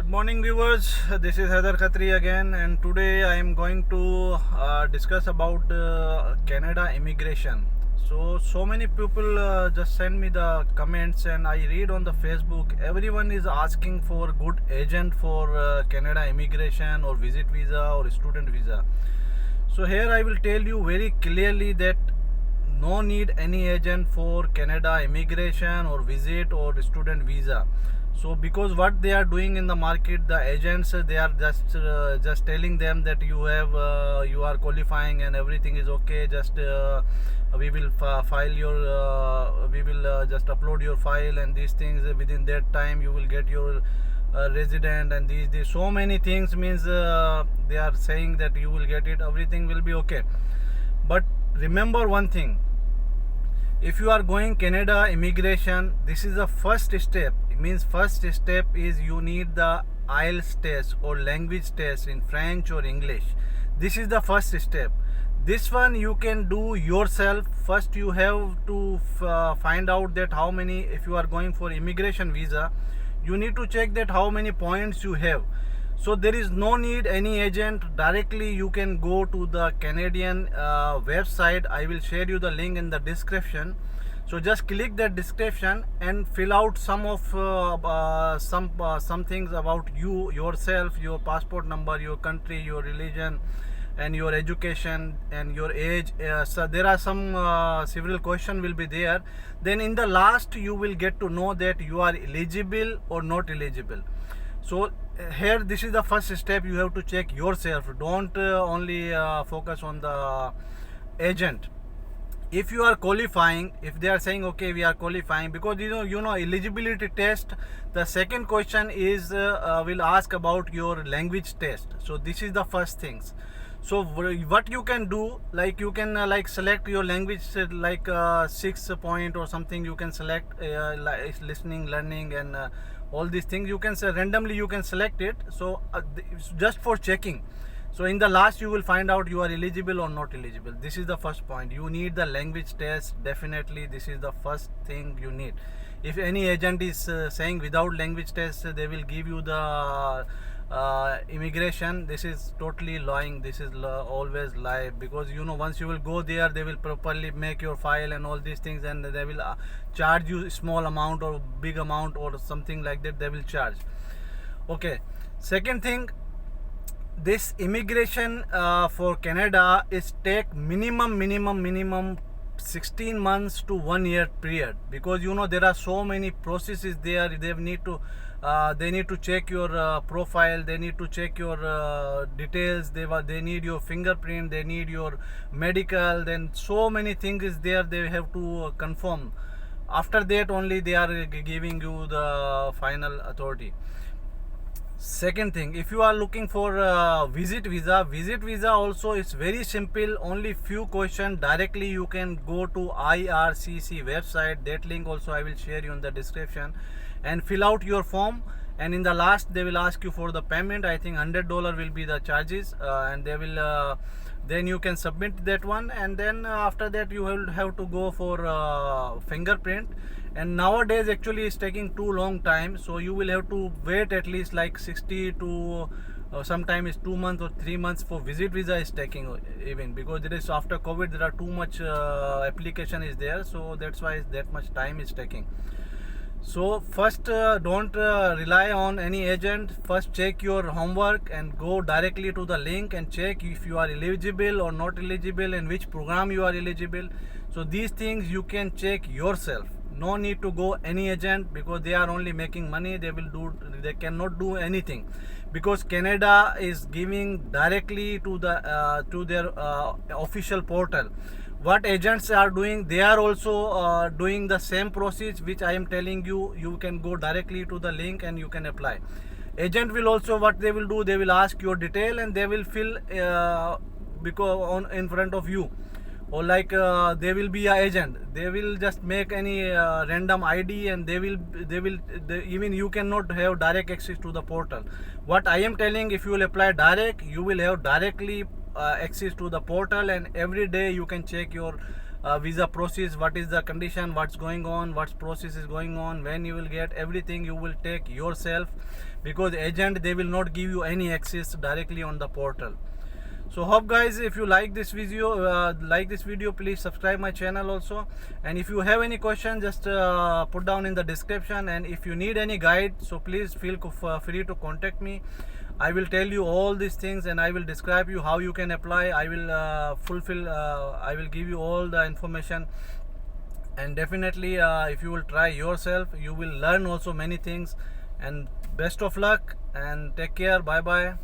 Good morning, viewers. This is Heather Khatri again, and today I am going to discuss about Canada immigration. So many people just send me the comments, and I read on the Facebook. Everyone is asking for good agent for Canada immigration or visit visa or student visa. So here I will tell you very clearly that no need any agent for Canada immigration or visit or student visa. So because what they are doing in the market, the agents they are just telling them that you are qualifying and everything is okay. Just we will file your we will just upload your file and these things within that time you will get your resident and these so many things means they are saying that you will get it, everything will be okay. But remember one thing, if you are going Canada immigration, this is the first step. It means first step is you need the IELTS test or language test in French or English. This is the first step. This one you can do yourself. First you have to find out that how many, if you are going for immigration visa, you need to check that how many points you have. So there is no need any agent. Directly you can go to the Canadian website. I will share you the link in the description. So just click that description and fill out some of some things about you yourself, your passport number, your country, your religion, and your education and your age. So there are some several questions will be there. Then in the last you will get to know that you are eligible or not eligible. So here this is the first step. You have to check yourself. Don't only focus on the agent. If you are qualifying, if they are saying okay we are qualifying, because you know eligibility test, the second question is will ask about your language test. So this is the first things. So what you can do, like you can like select your language, like 6 point or something you can select, like listening, learning, and all these things you can say randomly you can select it. So just for checking. So in the last you will find out you are eligible or not eligible. This is the first point. You need the language test, definitely. This is the first thing you need. If any agent is saying without language test they will give you the immigration, this is totally lying. This is always lie, because once you will go there they will properly make your file and all these things, and they will charge you small amount or big amount or something like that they will charge. Okay, second thing, this immigration for Canada is take minimum 16 months to 1 year period, because there are so many processes there. They need to check your profile, they need to check your details, they need your fingerprint, they need your medical, then so many things is there they have to confirm. After that only they are giving you the final authority. Second thing, if you are looking for visit visa also is very simple. Only few questions. Directly you can go to IRCC website. That link also I will share you in the description, and fill out your form. And in the last they will ask you for the payment. I think $100 will be the charges, and they will then you can submit that one. And then after that you will have to go for fingerprint. And nowadays actually it's taking too long time, so you will have to wait at least like 60 to sometimes 2 months or 3 months for visit visa is taking, even because there is after COVID there are too much application is there, so that's why that much time is taking. So first don't rely on any agent. First check your homework and go directly to the link and check if you are eligible or not eligible and which program you are eligible. So these things you can check yourself. No need to go any agent, because they are only making money. They cannot do anything, because Canada is giving directly to their official portal. What agents are doing, they are also doing the same process which I am telling you. You can go directly to the link and you can apply. Agent will also, what they will do, they will ask your detail and they will fill because in front of you, or like they will be a agent. They will just make any random ID, and even you cannot have direct access to the portal. What I am telling, if you will apply direct, you will have directly access to the portal, and every day you can check your visa process, what is the condition, what's going on, what process is going on, when you will get, everything you will take yourself, because agent, they will not give you any access directly on the portal. So hope guys, if you like this video, please subscribe my channel also, and if you have any question, just put down in the description, and if you need any guide, so please feel free to contact me. I will tell you all these things, and I will describe you how you can apply. I will I will give you all the information, and definitely if you will try yourself, you will learn also many things. And best of luck, and take care. Bye bye.